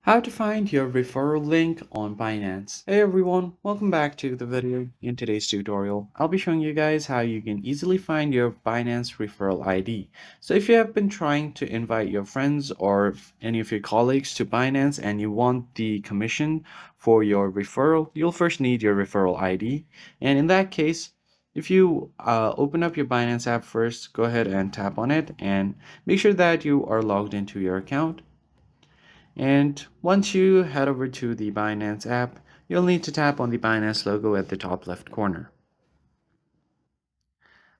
How to find your referral link on Binance. Hey everyone, welcome back to the video. In today's tutorial, I'll be showing you guys how you can easily find your Binance referral ID. So if you have been trying to invite your friends or any of your colleagues to Binance and you want the commission for your referral, you'll first need your referral ID. And in that case, if you open up your Binance app first, go ahead and tap on it and make sure that you are logged into your account. And once you head over to the Binance app, you'll need to tap on the Binance logo at the top left corner.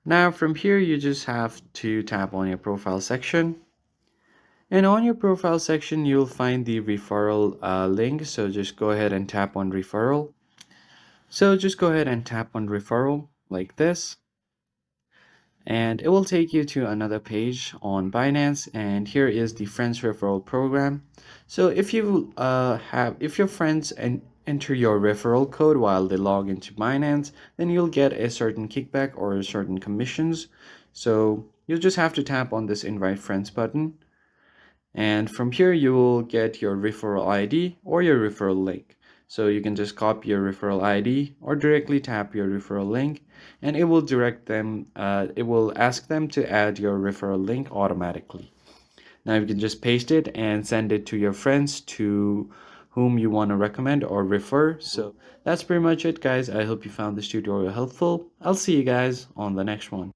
Now from here, you just have to tap on your profile section. And on your profile section, you'll find the referral link. So just go ahead and tap on referral. So just go ahead and tap on referral like this. And it will take you to another page on Binance, and here is the friends referral program. So if your friends enter your referral code while they log into Binance, then you'll get a certain kickback or certain commissions. So you'll just have to tap on this invite friends button, and from here you will get your referral ID or your referral link. So you can just copy your referral ID or directly tap your referral link, and it will it will ask them to add your referral link automatically. Now you can just paste it and send it to your friends to whom you want to recommend or refer. So that's pretty much it, guys. I hope you found this tutorial helpful. I'll see you guys on the next one.